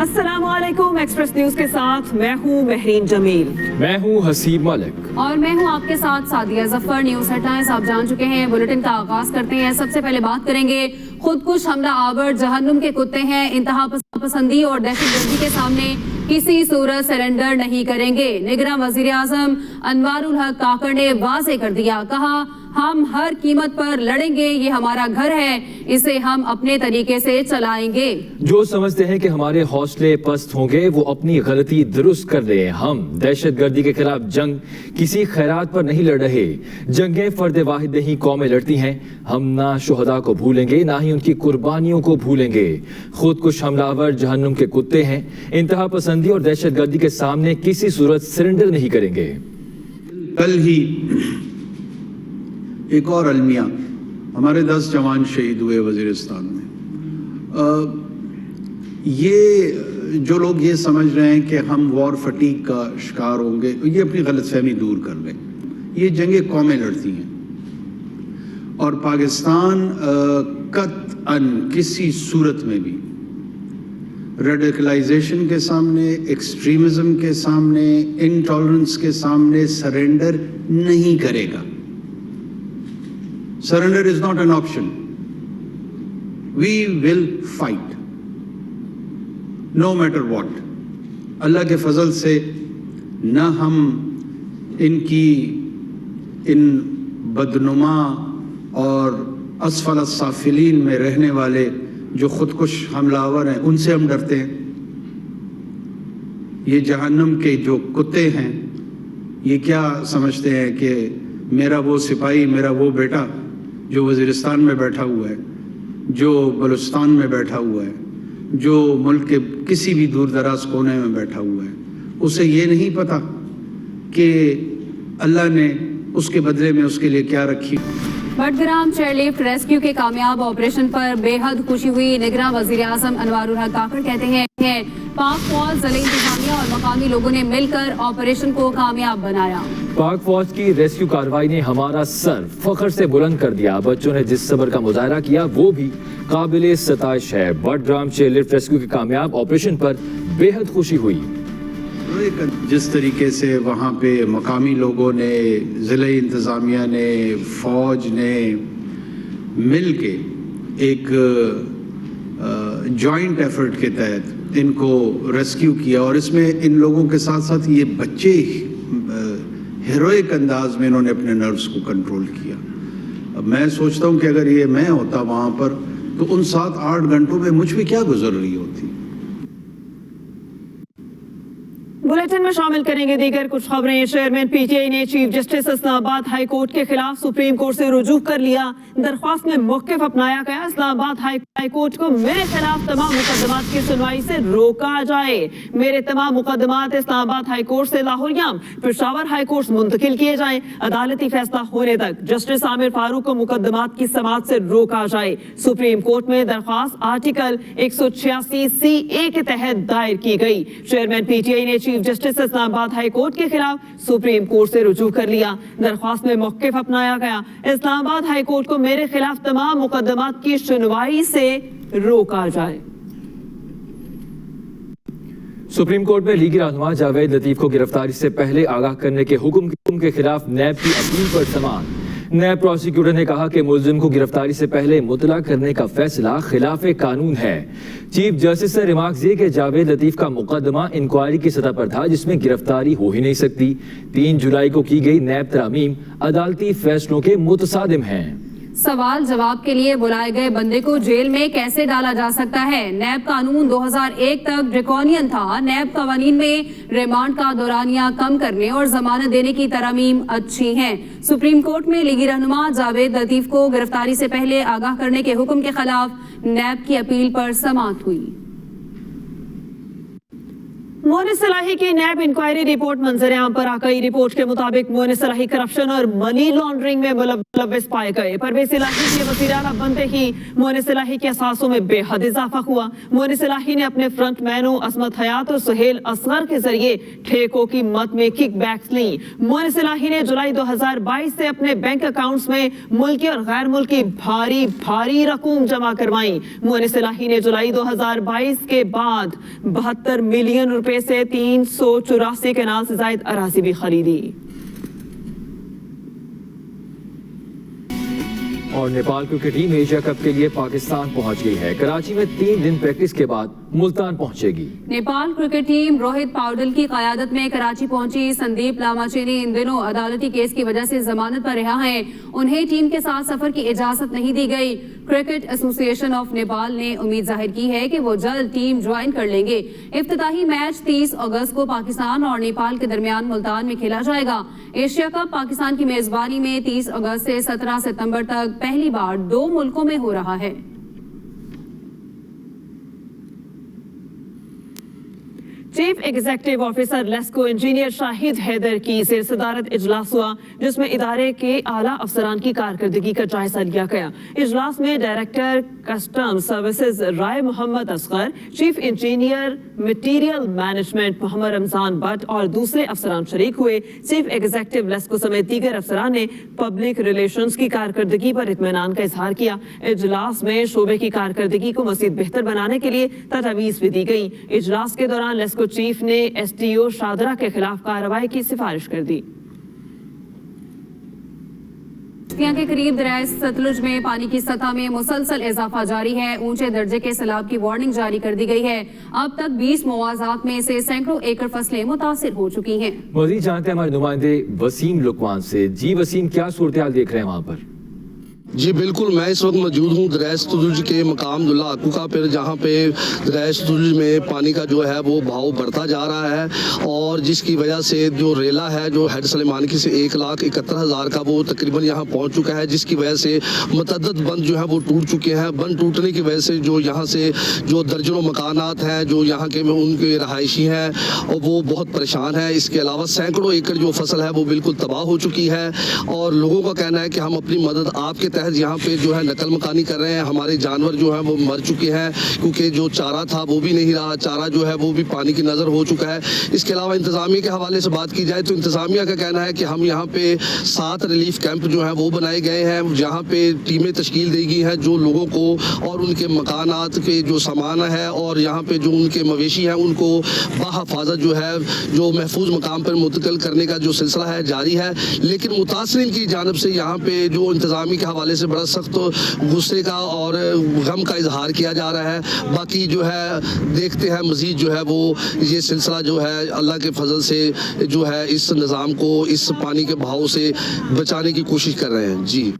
अस्सलाम वालेकुम। Express news के साथ मैं हूँ महरीन जमील। मैं हूँ हसीब मलिक और मैं हूँ आपके साथ सादिया जफर। न्यूज हेडलाइंस आप जान चुके हैं, बुलेटिन का आगाज करते हैं। सबसे पहले बात करेंगे, खुदकुश हमला आवर जहन्नुम के कुत्ते हैं, इंतहा पसंदी और दहशतगर्दी के सामने किसी सूरत सरेंडर नहीं करेंगे। निगरां वजीर आजम अनवारुल हक काकड़ ने वाज़ेह कर दिया, कहा हम हर कीमत पर लड़ेंगे, ये हमारा घर है, इसे हम अपने तरीके से चलाएंगे। जो समझते हैं कि हमारे हौसले पस्त होंगे वो अपनी गलती दुरुस्त कर रहे हैं। हम दहशतगर्दी के खिलाफ जंग किसी खैरात पर नहीं लड़ रहे, जंगें फर्द वाहिद नहीं कौमें लड़ती हैं। हम ना शुहदा को भूलेंगे ना ही उनकी कुर्बानियों को भूलेंगे। खुदकुश हमलावर जहन्नुम के कुत्ते हैं, इंतहा पसंदी और दहशतगर्दी के सामने किसी सूरत सरेंडर नहीं करेंगे। कल ही एक और अलमिया, हमारे 10 जवान शहीद हुए वजीरिस्तान में। ये जो लोग ये समझ रहे हैं कि हम वॉर फटीक का शिकार होंगे, ये अपनी गलतफहमी दूर कर लें। ये जंगें कौमें लड़ती हैं और पाकिस्तान कतअन किसी सूरत में भी रेडिकलाइजेशन के सामने, एक्सट्रीमिज्म के सामने, इंटॉलरेंस के सामने सरेंडर नहीं करेगा। Surrender is not an option. We will fight, no matter what. अल्लाह के फजल से न हम इनकी इन बदनुमा और असफल साफिलीन में रहने वाले जो खुदकुश हमलावर हैं उनसे हम डरते हैं। ये जहन्नुम के जो कुत्ते हैं, ये क्या समझते हैं कि मेरा वो सिपाही, मेरा वो बेटा जो वज़ीरिस्तान में बैठा हुआ है, जो बलूचिस्तान में बैठा हुआ है, जो मुल्क के किसी भी दूर दराज कोने में बैठा हुआ है, उसे ये नहीं पता कि अल्लाह ने उसके बदले में उसके लिए क्या रखी। बडग्राम चेयरलिफ्ट रेस्क्यू के कामयाब ऑपरेशन पर बेहद खुशी हुई। निगरां वजीर आजम अनवारुल हक काकड़ कहते हैं पाक फौज, ज़िला इंतजामिया और मकामी लोगों ने मिलकर ऑपरेशन को कामयाब बनाया। पाक फौज की रेस्क्यू कार्रवाई ने हमारा सर फख्र से बुलंद कर दिया। बच्चों ने जिस सब्र का मुजाहरा किया वो भी काबिले सताइश है। बडग्राम चेयरलिफ्ट रेस्क्यू के कामयाब ऑपरेशन पर बेहद खुशी हुई। जिस तरीके से वहाँ पे मकामी लोगों ने, ज़िला इंतज़ामिया ने, फ़ौज ने मिल के एक जॉइंट एफर्ट के तहत इनको रेस्क्यू किया और इसमें इन लोगों के साथ साथ ये बच्चे हीरोइक अंदाज में इन्होंने अपने नर्व्स को कंट्रोल किया। अब मैं सोचता हूँ कि अगर ये मैं होता वहाँ पर तो उन 7-8 घंटों में मुझ पे क्या गुजर रही होती। बुलेटिन में शामिल करेंगे दीगर कुछ खबरें। चेयरमैन पीटीआई ने chief justice Islamabad high court के खिलाफ सुप्रीम कोर्ट से रुजू कर लिया। दरख्वास्त में मौक़िफ़ अपनाया गया, इस्लामाबाद हाई कोर्ट को मेरे खिलाफ तमाम मुकदमात की सुनवाई से रोका जाए। मेरे तमाम मुकदमात इस्लामाबाद हाई कोर्ट से लाहौरियाम पेशावर हाई कोर्ट मुंतकिल किए जाएं। अदालती फैसला होने तक जस्टिस आमिर फारूक को मुकदमात की समाअत से रोका जाए। सुप्रीम कोर्ट में दरख्वास्त आर्टिकल 186(c)(a) के तहत दायर की गई। चेयरमैन पीटीआई ने chief justice Islamabad high court के खिलाफ सुप्रीम कोर्ट से रुजू कर लिया। दरख्वास्त में मौक़िफ़ अपनाया गया, इस्लामाबाद हाई कोर्ट को मेरे खिलाफ तमाम मुकदमात की सुनवाई से रोका जाए। सुप्रीम कोर्ट में लीगी रहनुमा जावेद लतीफ को गिरफ्तारी से पहले आगाह करने के हुक्म के खिलाफ नैब की अपील पर समाअत। नैब प्रोसिक्यूटर ने कहा कि मुलजिम को गिरफ्तारी से पहले मुतला करने का फैसला खिलाफ कानून है। चीफ जस्टिस ने रिमार्क्स दिए कि जावेद लतीफ का मुकदमा इंक्वायरी की सतह पर था जिसमें गिरफ्तारी हो ही नहीं सकती। 3 जुलाई को की गई नैब तरामीम अदालती फैसलों के मुतसादिम हैं। सवाल जवाब के लिए बुलाए गए बंदे को जेल में कैसे डाला जा सकता है? नैब कानून 2001 तक ड्रैकोनियन था। नैब कवानीन में रिमांड का दौरानिया कम करने और जमानत देने की तरमीम अच्छी हैं। सुप्रीम कोर्ट में लीगी रहनुमा जावेद लतीफ को गिरफ्तारी से पहले आगाह करने के हुक्म के खिलाफ नैब की अपील पर समाअत हुई। मोइन सलाही की नैब इंक्वायरी रिपोर्ट मंजर आम पर आ गई। रिपोर्ट के मुताबिक मोइन सलाही करप्शन और मनी लॉन्ड्रिंग में मुलव्वस पाए गए। परवेज इलाही के वज़ीर आला बनते ही मोइन सलाही के असासों में बेहद इजाफा हुआ। मोइन सलाही ने अपने फ्रंट मैनों असमत हयात और सुहेल असगर के जरिए ठेकों की मद में किक बैक्स ली। मोइन सलाही ने जुलाई 2022 से अपने बैंक अकाउंट्स में मुल्की और गैर मुल्की भारी रकूम जमा करवाई। मोइन सलाही ने जुलाई 2022 के बाद 72 मिलियन रुपए से 384 कनाल से जायद अराजी भी खरीदी। और Nepal cricket team Asia cup के लिए पाकिस्तान पहुंच गई है। कराची में 3 दिन प्रैक्टिस के बाद मुल्तान पहुंचेगी। नेपाल क्रिकेट टीम रोहित पाउडल की क़यादत में कराची पहुंची। संदीप लामाचेनी इन दिनों अदालती केस की वजह से जमानत पर रिहा हैं। उन्हें टीम के साथ सफर की इजाजत नहीं दी गई। क्रिकेट एसोसिएशन ऑफ नेपाल ने उम्मीद जाहिर की है कि वो जल्द टीम ज्वाइन कर लेंगे। इफ्तिताही मैच 30 अगस्त को पाकिस्तान और नेपाल के दरमियान मुल्तान में खेला जाएगा। एशिया कप पाकिस्तान की मेजबानी में 30 अगस्त से 17 सितंबर तक पहली बार 2 मुल्कों में हो रहा है। Chief executive officer LESCO engineer Shahid Haider की जेर सदारत इजलास हुआ, जिसमें इदारे के आला अफसरान की कारकर्दगी का जायजा लिया गया। इजलास में director custom services Rai Mohammad Asghar, chief engineer material management Mohammad Ramzan Bhatt और दूसरे अफसरान शरीक हुए। चीफ एग्जीक्यूटिव लेस्को समेत दीगर अफसरान ने पब्लिक रिलेशंस की कारकर्दगी पर इत्मीनान का इजहार किया। इजलास में शोबे की कारकर्दगी को मज़ीद बेहतर बनाने के लिए तजवीज़ भी दी गई। इजलास के दौरान लेस्को चीफ ने एसटीओ शादरा के खिलाफ कार्रवाई की सिफारिश कर दी। के करीब दरिया सतलुज में पानी की सतह में मुसलसल इजाफा जारी है। ऊंचे दर्जे के सैलाब की वार्निंग जारी कर दी गई है। अब तक 20 मुआवजात में से सैकड़ों एकड़ फसलें मुतासिर हो चुकी हैं। मज़ीद जानते हैं हमारे नुमाइंदे वसीम लुकमान से। जी वसीम, क्या सूरत-ए-हाल देख रहे हैं वहाँ पर? जी बिल्कुल, मैं इस वक्त मौजूद हूँ दरिया सतलुज के मकाम दुल्ला अकूका पर, जहाँ पे दरिया सतलुज में पानी का जो है वो बहाव बढ़ता जा रहा है और जिसकी वजह से जो रेला है जो हेड सलेमानकी से 1,71,000 का वो तकरीबन यहाँ पहुँच चुका है, जिसकी वजह से मुतअद्दिद बंद जो है वो टूट चुके हैं। बंद टूटने की वजह से जो यहाँ से जो दर्जनों मकानात हैं जो यहाँ के उनके रहायशी हैं और वो बहुत परेशान हैं। इसके अलावा सैकड़ों एकड़ जो फसल है वो बिल्कुल तबाह हो चुकी है और लोगों का कहना है कि हम अपनी मदद आपके तहत यहाँ पे जो है नकल मकानी कर रहे हैं। हमारे जानवर जो है वो मर चुके हैं क्योंकि जो चारा था वो भी नहीं रहा, चारा जो है वो भी पानी की नज़र हो चुका है। इसके अलावा इंतज़ामिया के हवाले से बात की जाए तो इंतज़ामिया का कहना है कि हम यहाँ पे 7 रिलीफ कैंप जो है वो बनाए गए हैं, जहाँ पे टीमें तश्कील दी गई हैं जो लोगों को और उनके मकानात के जो सामान है और यहाँ पे जो उनके मवेशी हैं उनको बाहिफाजत जो है जो महफूज मकाम पर मुंतकिल करने का जो सिलसिला है जारी है। लेकिन मुतासरीन की जानब से यहाँ पे जो इंतज़ामी के हवाले से बड़ा सख्त गुस्से का और गम का इजहार किया जा रहा है। बाकी जो है देखते हैं मजीद जो है वो ये सिलसिला जो है अल्लाह के फजल से जो है इस निज़ाम को इस पानी के बहाव से बचाने की कोशिश कर रहे हैं। जी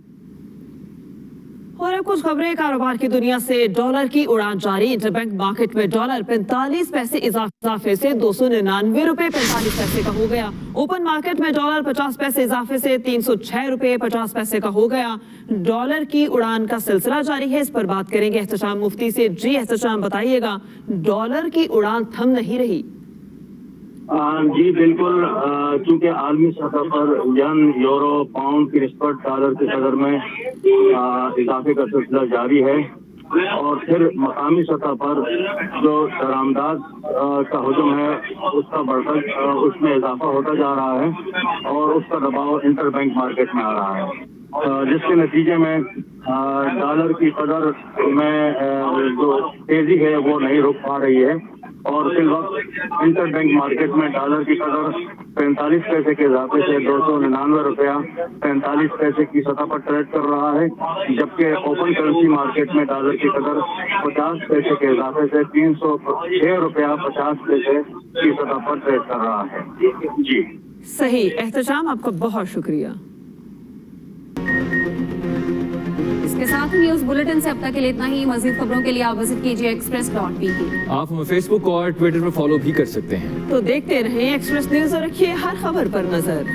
और अब कुछ खबरें कारोबार की दुनिया से। डॉलर की उड़ान जारी। इंटरबैंक मार्केट में डॉलर 45 पैसे इजाफे से 299 रुपए 45 पैसे का हो गया। ओपन मार्केट में डॉलर 50 पैसे इजाफे से 306 रुपए 50 पैसे का हो गया। डॉलर की उड़ान का सिलसिला जारी है, इस पर बात करेंगे एहतशाम मुफ्ती से। जी एहतशाम, बताइएगा, डॉलर की उड़ान थम नहीं रही? जी बिल्कुल, चूंकि आलमी सतह पर यन, यूरो, पाउंड की निस्बत डॉलर की कदर में इजाफे का सिलसिला जारी है और फिर मकामी सतह पर जो दरामदाद का हुजूम है उसका बढ़कर उसमें इजाफा होता जा रहा है और उसका दबाव इंटरबैंक मार्केट में आ रहा है, जिसके नतीजे में डॉलर की कदर में जो तेजी है वो नहीं रुक पा रही है और फिर वक्त इंटरबैंक मार्केट में डॉलर की कदर 45 पैसे के इजाफे से 299 रुपया 45 पैसे की सतह पर ट्रेड कर रहा है, जबकि ओपन करेंसी मार्केट में डॉलर की कदर 50 पैसे के इजाफे से 306 रुपया 50 पैसे की सतह पर ट्रेड कर रहा है। जी सही एहतशाम, आपका बहुत शुक्रिया। इसके साथ ही न्यूज बुलेटिन से अब तक के लिए इतना ही। मजीद खबरों के लिए आप विजिट कीजिए express.pk। आप हमें फेसबुक और ट्विटर पर फॉलो भी कर सकते हैं। तो देखते रहें एक्सप्रेस न्यूज और रखिए हर खबर पर नजर।